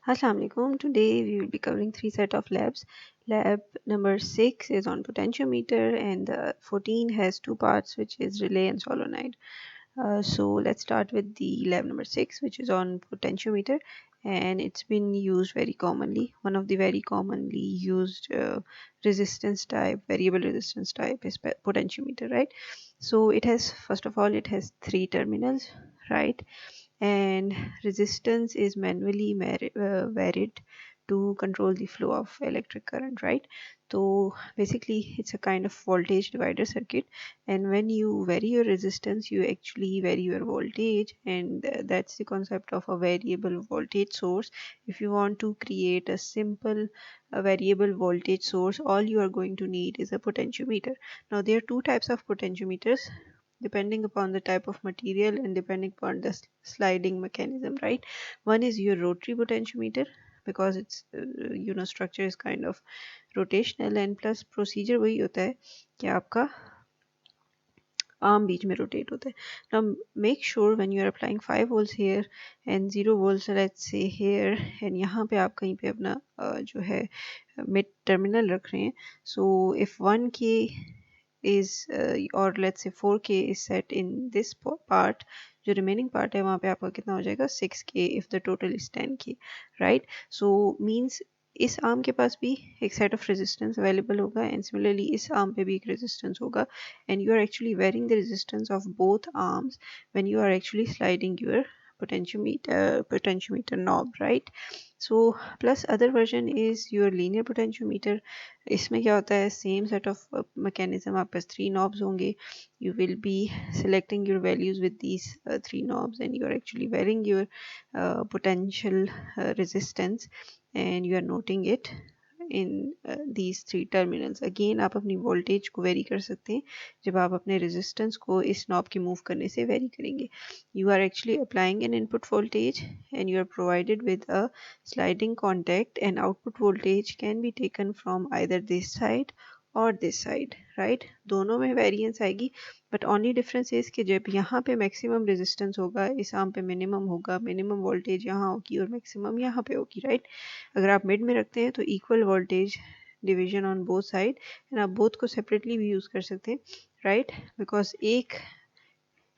Assalamu alaikum. Today we will be covering three set of labs. Lab number 6 is on potentiometer and 14 has two parts, which is relay and solenoid. So let's start with the lab number 6, which is on potentiometer, and it's been used very commonly. One of the very commonly used resistance type, variable resistance type is potentiometer, right? So it has, first of all, it has three terminals, right? And resistance is manually varied to control the flow of electric current, right? So basically it's a kind of voltage divider circuit, and when you vary your resistance you actually vary your voltage, and that's the concept of a variable voltage source. If you want to create a simple variable voltage source, all you are going to need is a potentiometer. Now there are two types of potentiometers depending upon the type of material and depending upon the sliding mechanism, right? One is your rotary potentiometer, because its structure is kind of rotational, and plus procedure वही होता है कि आपका arm बीच में rotate होता है. Now make sure when you are applying 5 volts here and 0 volts let's say here, and यहाँ पे आप कहीं पे अपना जो है mid terminal रख रहे हैं. So if 1k is or let's say 4k is set in this part, जो remaining part है वहाँ पे आपका कितना हो जाएगा 6k if the total is 10k, right? So means इस आर्म के पास भी एक सेट ऑफ रेजिस्टेंस अवेलेबल होगा एंड सिमिलरली इस आर्म पे भी एक रेजिस्टेंस होगा, and you are actually varying the resistance of both arms when you are actually sliding your potentiometer knob, right? So plus other version is your linear potentiometer. इसमें क्या होता है, same set of mechanism, आपके पास 3 knobs होंगे. You will be selecting your values with these 3 knobs, and you are actually varying your potential resistance, and you are noting it in these three terminals. Again आप अपनी voltage को vary कर सकते हैं जब आप अपने resistance को इस knob के move करने से vary करेंगे. You are actually applying an input voltage and you are provided with a sliding contact, and output voltage can be taken from either this side और this side, right? दोनों में variance आएगी, but only difference is कि जब यहाँ पे maximum resistance होगा इस आर्म पे मिनिमम होगा, मिनिमम वोल्टेज यहाँ होगी और मैक्सिमम यहाँ पे होगी, राइट? अगर आप मिड में रखते हैं तो equal voltage division on both side, and आप बोथ को सेपरेटली भी यूज़ कर सकते हैं, राइट? बिकॉज एक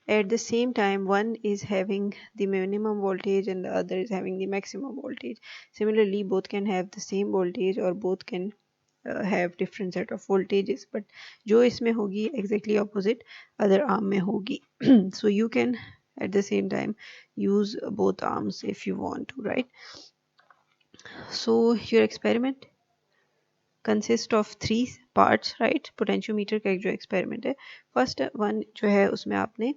at the same time one is having the minimum voltage and the other is having the maximum voltage. Similarly both can have the same voltage or both can have different set of voltages, but जो इसमें होगी exactly opposite other arm में होगी. So you can at the same time use both arms if you want to, right? So your experiment consist of 3 parts, right? Potentiometer का एक जो experiment है, first one जो है उसमें आपने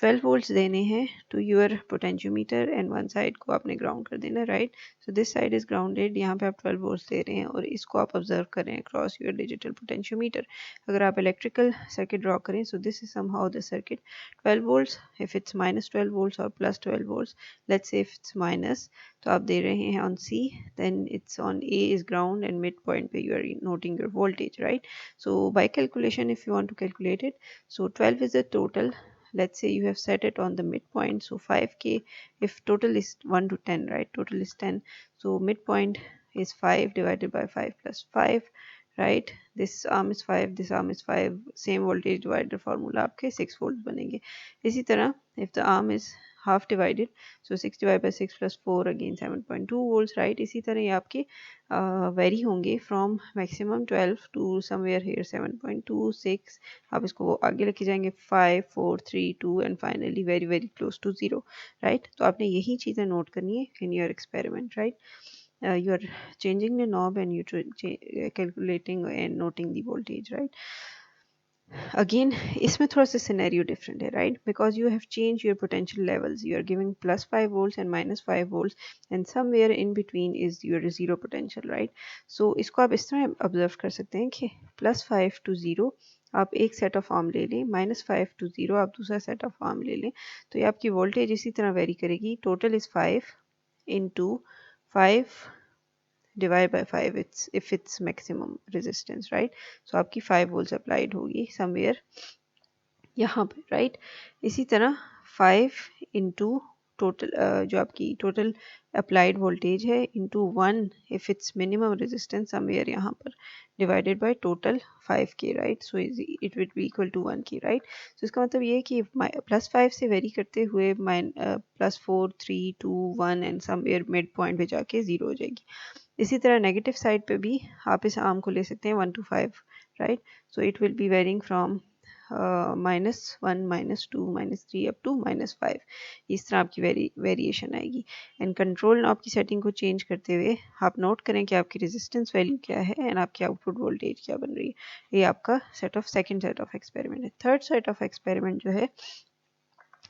12 वोल्ट्स देने हैं to your potentiometer and one side को आपने ग्राउंड कर देना, right? So this side is grounded, यहाँ पे आप 12 वोल्ट्स दे रहे हैं और इसको आप ऑब्जर्व कर रहे हैं अक्रॉस योर डिजिटल पोटेंशियोमीटर. अगर आप इलेक्ट्रिकल सर्किट ड्रॉ करें, so this is somehow the circuit. 12 volts, if it's minus 12 volts और plus 12 volts, let's say if it's minus तो आप दे रहे हैं on C, then it's on A is ground and mid point पे you are noting your voltage, right? So by calculation if you want to calculate it, so 12 is the total. Let's say you have set it on the midpoint, so 5k, if total is 1 to 10, right? Total is 10, so midpoint is 5 divided by 5 plus 5, right? This arm is 5, this arm is 5, same voltage divider formula आपके 6 volts बनेंगे. इसी तरह if the arm is half divided, so 6 divided by 6 plus 4 again 7.2 volts, right? इसी तरह ये आपके vary होंगे from maximum 12 to somewhere here 7.26. आप इसको आगे लेके जाएंगे 5 4 3 2 and finally very very close to 0, right? तो आपने यही चीज़ें नोट करनी है in your experiment, right? You are changing the knob and you calculating and noting the voltage, right? Again इसमें थोड़ा सा scenario different है, right? Because you have changed your potential levels, you are giving plus 5 volts and minus 5 volts and somewhere in between is your zero potential, right? So इसको आप इस तरह observe कर सकते हैं कि plus 5 to 0 आप एक सेट ऑफ आर्म ले लें, minus 5 to 0 आप दूसरा सेट ऑफ आर्म ले लें, तो ये आपकी वोल्टेज इसी तरह वेरी करेगी. Total is 5 into 5 divide by 5 it's if it's maximum resistance, right? So आपकी 5 volts applied होगी somewhere यहाँ पे, right? इसी तरह 5 into total जो आपकी total अप्लाइड वोल्टेज है into 1 if it's minimum resistance somewhere यहाँ पर divided by total 5K, right. So it will be equal to 1K, right. So इसका मतलब ये है कि +5 से वेरी करते हुए +4 3 2 1 एंड समवेयर मिड पॉइंट पे जाके 0 हो जाएगी. इसी तरह नेगेटिव साइड पे भी आप इस आर्म को ले सकते हैं 1 to 5, right. So it will be varying from -1 -2 -3 up to -5. इस तरह आपकी वेरिएशन आएगी. एंड कंट्रोल नॉब की सेटिंग को चेंज करते हुए आप नोट करें कि आपकी रेजिस्टेंस वैल्यू क्या है एंड आपकी आउटपुट वोल्टेज क्या बन रही है. ये आपका सेकंड सेट ऑफ एक्सपेरिमेंट है. थर्ड सेट ऑफ एक्सपेरिमेंट जो है,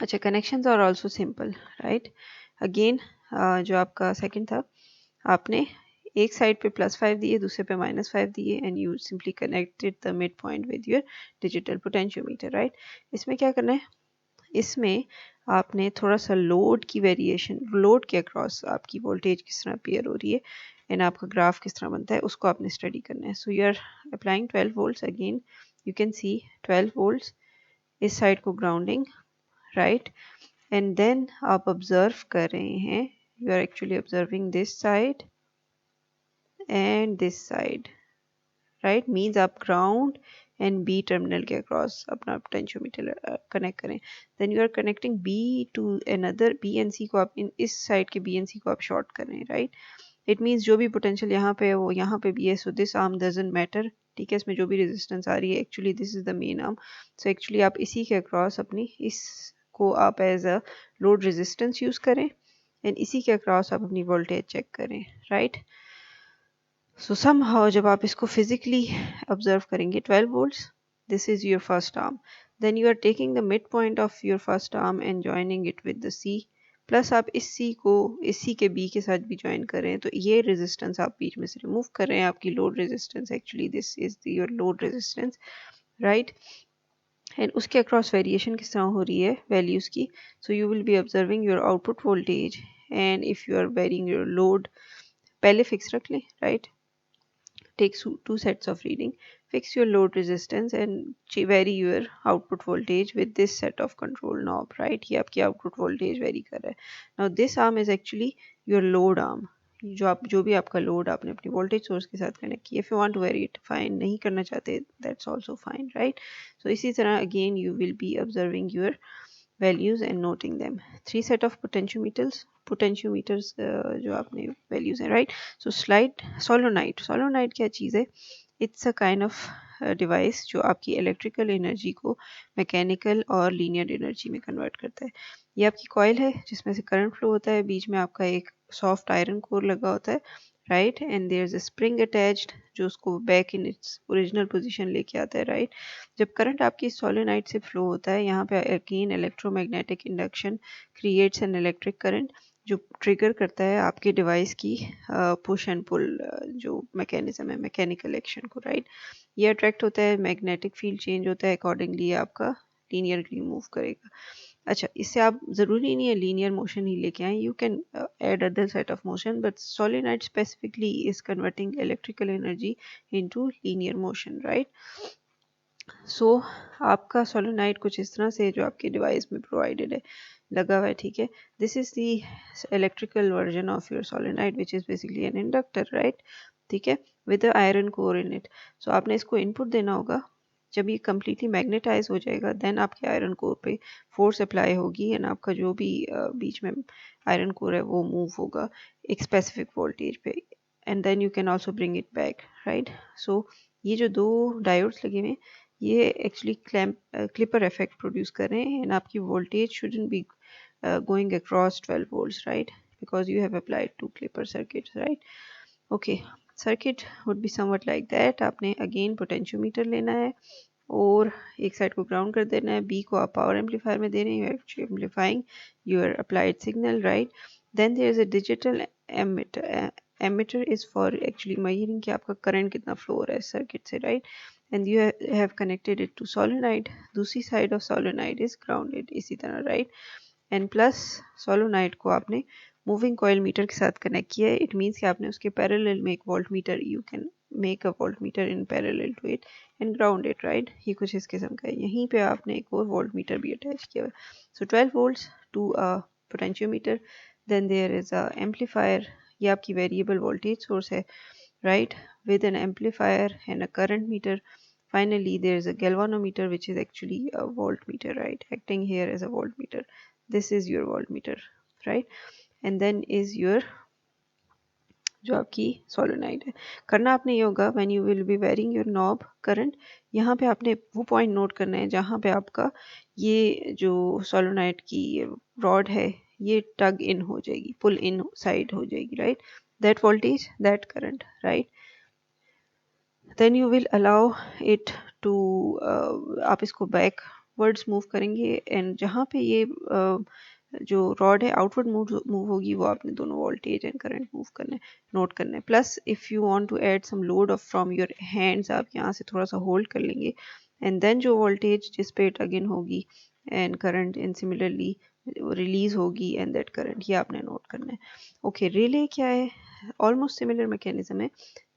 अच्छा, connections are also simple, right. Again जो आपका सेकंड था, आपने एक साइड पे +5 दिए, दूसरे पे -5 दिए and you simply connected the mid point with your digital potentiometer, right. इसमें क्या करना है, इसमें आपने थोड़ा सा लोड की वेरिएशन, लोड के अक्रॉस आपकी वोल्टेज किस तरह अपियर हो रही है एंड आपका ग्राफ किस तरह बनता है, उसको आपने स्टडी करना है. So you are applying 12 volts. Again you can see 12 volts, इस साइड को ग्राउंडिंग, राइट. एंड देन आप ऑब्जर्व कर रहे हैं, you are actually observing this side and this side, right. means आप ground and B terminal के across अपना potentiometer connect करें. then you are connecting B to another B and C को आप इस side के B and C को आप short करें, right. it means जो भी potential यहाँ पे है वो यहाँ पे भी है. so this arm doesn't matter, ठीक है. इसमें जो भी resistance आ रही है, actually this is the main arm. so actually आप इसी के across अपनी इसको आप as a load resistance use करें and इसी के across आप अपनी voltage check करें, right. So somehow जब आप इसको physically observe करेंगे, 12 volts, this is your first arm. Then you are taking the midpoint of your first arm and joining it with the C. Plus आप इस C को इस C के B के साथ भी ज्वाइन कर रहे हैं, तो ये रेजिस्टेंस आप बीच में से रिमूव कर रहे हैं. आपकी load resistance, actually this is your load resistance, right. And उसके अक्रॉस वेरिएशन किस तरह हो रही है वैल्यूज़ की. So you will be observing your output voltage and if you are varying your load, पहले फिक्स रख लें, right. take two sets of reading, fix your load resistance and vary your output voltage with this set of control knob, right. ये आपकी output voltage vary कर रहा है. now this arm is actually your load arm, जो भी आपका load आपने अपनी वोल्टेज सोर्स के साथ कनेक्ट किया. If you want to vary it, fine. नहीं करना चाहते, that's also fine, right. So इसी तरह again you will be observing your values and noting them. 3 set of potentiometers जो आपने values हैं, right. so slide solenoid क्या चीज़ है, it's a kind of device जो आपकी इलेक्ट्रिकल एनर्जी को मैकेनिकल और लीनियर एनर्जी में कन्वर्ट करता है. ये आपकी कॉइल है जिसमें से करंट फ्लो होता है, बीच में आपका एक सॉफ्ट आयरन कोर लगा होता है, right. And there is a spring attached जो उसको back in its original position लेके आता है, राइट. जब करंट आपकी सोलेनोइड से फ्लो होता है, यहाँ पे again electromagnetic induction creates an electric current जो ट्रिगर करता है आपके डिवाइस की पुश एंड पुल जो मैकेनिज्म है, मैकेनिकल एक्शन को, राइट. ये अट्रैक्ट होता है, मैग्नेटिक फील्ड चेंज होता है, अकॉर्डिंगली आपका लीनियरली मूव करेगा. अच्छा, इससे आप ज़रूरी नहीं है लीनियर मोशन ही लेके आए, you can add other set of motion, but solenoid specifically is converting electrical energy into linear motion, right. So आपका सोलेनोइड कुछ इस तरह से जो आपके डिवाइस में प्रोवाइडेड है, लगा हुआ है, ठीक है. This is the electrical version of your solenoid which is basically an inductor, right, ठीक है, with iron core in it. So आपने इसको इनपुट देना होगा. जब ये कम्प्लीटली मैग्नेटाइज हो जाएगा, देन आपके आयरन कोर पे फोर्स अप्लाई होगी एंड आपका जो भी बीच में आयरन कोर है वो मूव होगा एक स्पेसिफिक वोल्टेज पे, and then you can also bring it back, right. So ये जो दो डायोड्स लगे हुए हैं, ये एक्चुअली क्लिपर इफेक्ट प्रोड्यूस कर रहे हैं एंड आपकी voltage shouldn't be going across 12 volts, right, because you have applied two clipper circuits, right. Okay, circuit would be something like that. आपने अगेन पोटेंशियोमीटर लेना है और एक साइड को ग्राउंड कर देना है, बी को आप पावर एम्पलीफायर में दे रहे हैं, you are actually amplifying your applied signal, right. Then there is a digital ammeter is for actually measuring कि आपका करंट कितना फ्लो हो रहा है सर्किट से, right. And you have connected it to solenoid, दूसरी side of solenoid is grounded, इसी तरह, राइट. एंड प्लस सोलेनोइड को आपने मूविंग कॉइल मीटर के साथ कनेक्ट किया है. इट मीन्स कि आपने उसके पैरेलल में एक voltmeter, you can make a voltmeter in parallel to it and ground it, right. ये कुछ इस किस्म का है. यहीं पे आपने एक और वोल्ट मीटर भी अटैच किया है. So 12 volts to a potentiometer, then there is a amplifier, ये आपकी variable voltage source है, right, with an amplifier and a current meter. Finally there is a galvanometer, which is actually a voltmeter, right, acting here as a voltmeter. This is your voltmeter, right, and then is your जो आपकी solenoid है. करना आपने ये होगा, when you will be varying your knob current, यहाँ पे आपने वो पॉइंट नोट करना है जहाँ पे आपका ये जो सोलोनाइड की रॉड है ये टग इन हो जाएगी, पुल इन साइड हो जाएगी, right, that voltage that current, right. Then you will allow it to, आप इसको बैकवर्ड्स मूव करेंगे एंड जहाँ पे ये जो रॉड है आउटवर्ड मूव होगी वो आपने दोनों वोल्टेज एंड करंट मूव करना है, नोट करना है. Plus if you want to add some load off from your hands, आप यहाँ से थोड़ा सा होल्ड कर लेंगे एंड देन जो वोल्टेज जिस पे टग इन होगी and current and similarly release होगी एंड दैट करंट, ये आपने नोट करना है. ओके, रिले क्या है? ऑलमोस्ट सिमिलर मैकेनिज्म है.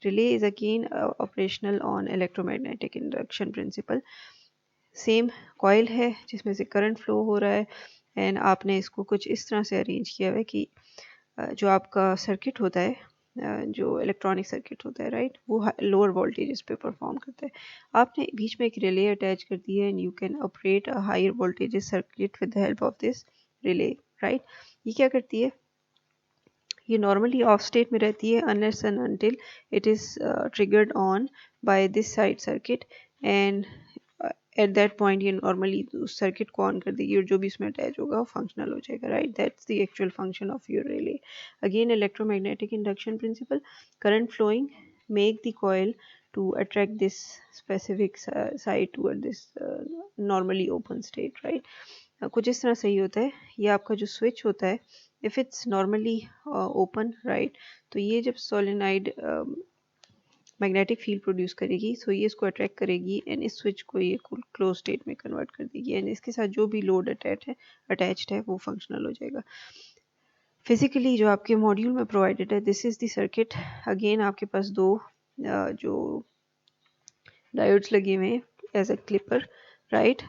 Relay is again operational on electromagnetic induction principal. Same coil है जिसमें से करंट फ्लो हो रहा है एंड आपने इसको कुछ इस तरह से अरेंज किया हुआ है कि जो आपका सर्किट होता है, जो इलेक्ट्रॉनिक सर्किट होता है, राइट, वो लोअर वोल्टेजेस पे परफॉर्म करता है. आपने बीच में एक रिले अटैच कर दी है and you can operate a higher voltages circuit with the help of this relay, right. ये क्या करती है? ये नॉर्मली ऑफ स्टेट में रहती है unless and until it is triggered on by this side circuit and at that point ये normally उस सर्किट को ऑन कर देगी और जो भी इसमें अटैच होगा वो फंक्शनल हो जाएगा, right. That's the actual function of your relay. Again electromagnetic induction principle, current flowing make the coil to attract this specific side toward this normally open state, right. कुछ इस तरह सही होता है. ये आपका जो स्विच होता है, if it's normally open, right, तो ये जब सोलेनाइड मैग्नेटिक फील्ड प्रोड्यूस करेगी सो ये इसको अट्रैक्ट करेगी एंड इस स्विच को ये क्लोज स्टेट में कन्वर्ट कर देगी एंड इसके साथ जो भी लोड अटैच्ड है वो फंक्शनल हो जाएगा. फिजिकली जो आपके मॉड्यूल में प्रोवाइडेड है, this is the circuit. Again आपके पास दो जो डायोड्स लगे हुए हैं as a clipper, right,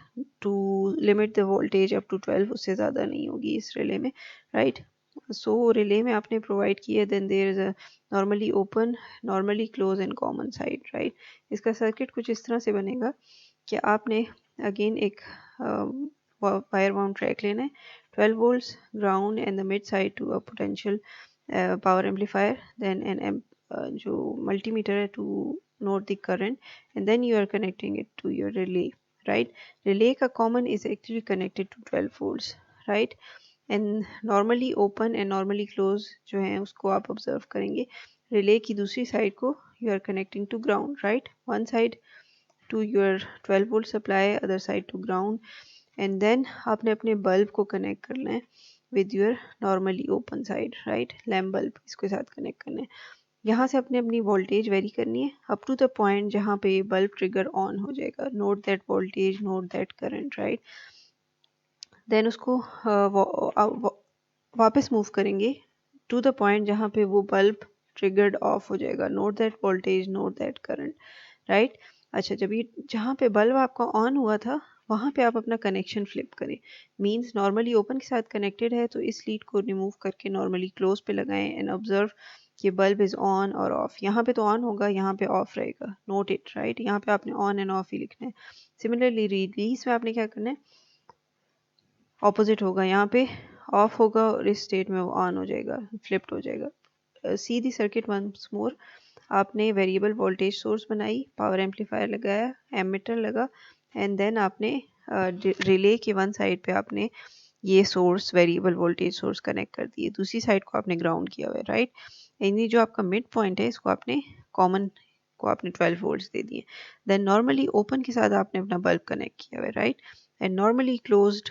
to limit the voltage up to 12, उससे ज़्यादा नहीं होगी इस रिले में, राइट. सो रिले में आपने प्रोवाइड किया, then there is a normally open, normally close and common side, right. इसका सर्किट कुछ इस तरह से बनेगा कि आपने अगेन एक वायर वाउंड ट्रैक लेना है, 12 volts ground and the mid side to a potential power amplifier, then an जो multimeter है to note the current and then you are connecting it to your relay, right. Relay का common is actually connected to 12 volts, right. And normally open and normally close जो है उसको आप observe करेंगे. Relay की दूसरी side को you are connecting to ground, right. One side to your 12 volt supply, other side to ground. And then आपने अपने बल्ब को कनेक्ट करना है with your normally open side, right, lamp bulb इसके साथ कनेक्ट करना है. यहाँ से आपने अपनी वोल्टेज वेरी करनी है अप टू द पॉइंट जहाँ पे बल्ब ट्रिगर ऑन हो जाएगा. Note that voltage, note that current, right. Then उसको वापस मूव करेंगे टू द पॉइंट जहाँ पे वो बल्ब ट्रिगर्ड ऑफ हो जाएगा. Note that voltage, note that current, right. अच्छा, जब ये जहाँ पे बल्ब आपका ऑन हुआ था वहाँ पे आप अपना कनेक्शन फ्लिप करें. मींस नॉर्मली ओपन के साथ कनेक्टेड है तो इस लीड को रिमूव करके नॉर्मली क्लोज पे लगाएं एंड ऑब्जर्व कि बल्ब इज़ ऑन और ऑफ. यहाँ पे तो ऑन होगा, यहाँ पे ऑफ रहेगा. Note it, right. यहाँ पे आपने ऑन एंड ऑफ ही लिखना है. सिमिलरली रिलीज में आपने क्या करना है, ऑपोजिट होगा. यहाँ पे ऑफ होगा और इस स्टेट में वो ऑन हो जाएगा, फ्लिप्ड हो जाएगा. सी दी सर्किट वंस मोर. आपने वेरिएबल वोल्टेज सोर्स बनाई, पावर एम्पलीफायर लगाया, एमीटर लगा एंड देन आपने रिले के वन साइड पे आपने ये source variable voltage source connect कर दिए, दूसरी साइड को आपने ग्राउंड किया हुआ है, राइट. एंड ये जो आपका मिड पॉइंट है इसको आपने कॉमन को आपने 12 वोल्ट्स दे दिए. देन नॉर्मली ओपन के साथ आपने अपना बल्ब कनेक्ट किया हुआ है, राइट. एंड नॉर्मली क्लोज्ड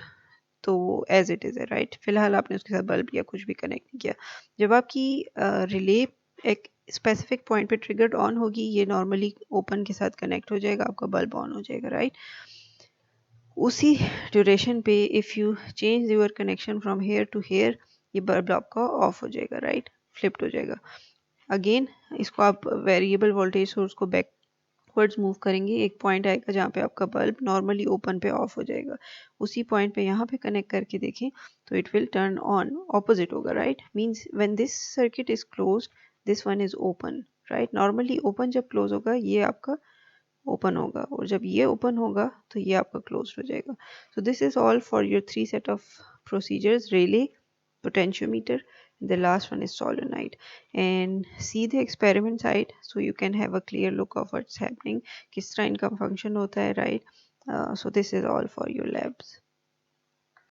तो एज इट इज़ है, राइट. फिलहाल आपने उसके साथ बल्ब या कुछ भी कनेक्ट नहीं किया. जब आपकी रिले एक स्पेसिफिक पॉइंट पे ट्रिगर्ड ऑन होगी, ये नॉर्मली ओपन के साथ कनेक्ट हो जाएगा, आपका बल्ब ऑन हो जाएगा, राइट. उसी ड्यूरेशन पे if you change your connection from here to here, ये बल्ब आपका ऑफ हो जाएगा, राइट, फ्लिप्ड हो जाएगा. अगेन इसको आप वेरिएबल वोल्टेज सोर्स को बैक अपवर्ड्स मूव करेंगे, एक पॉइंट आएगा जहाँ पे आपका बल्ब नॉर्मली ओपन पे ऑफ हो जाएगा, उसी पॉइंट पे यहाँ पे कनेक्ट करके देखें तो it will turn on, opposite होगा, right. Means when this circuit is closed this one is open, right. Normally open जब क्लोज होगा ये आपका ओपन होगा, और जब ये ओपन होगा तो ये आपका क्लोज हो जाएगा। सो this is all for your 3 set of procedures: relay, potentiometer, the last one is solenoid. And see the experiment side so you can have a clear look of what's happening, किस तरह इनका function होता है, right? So this is all for your labs.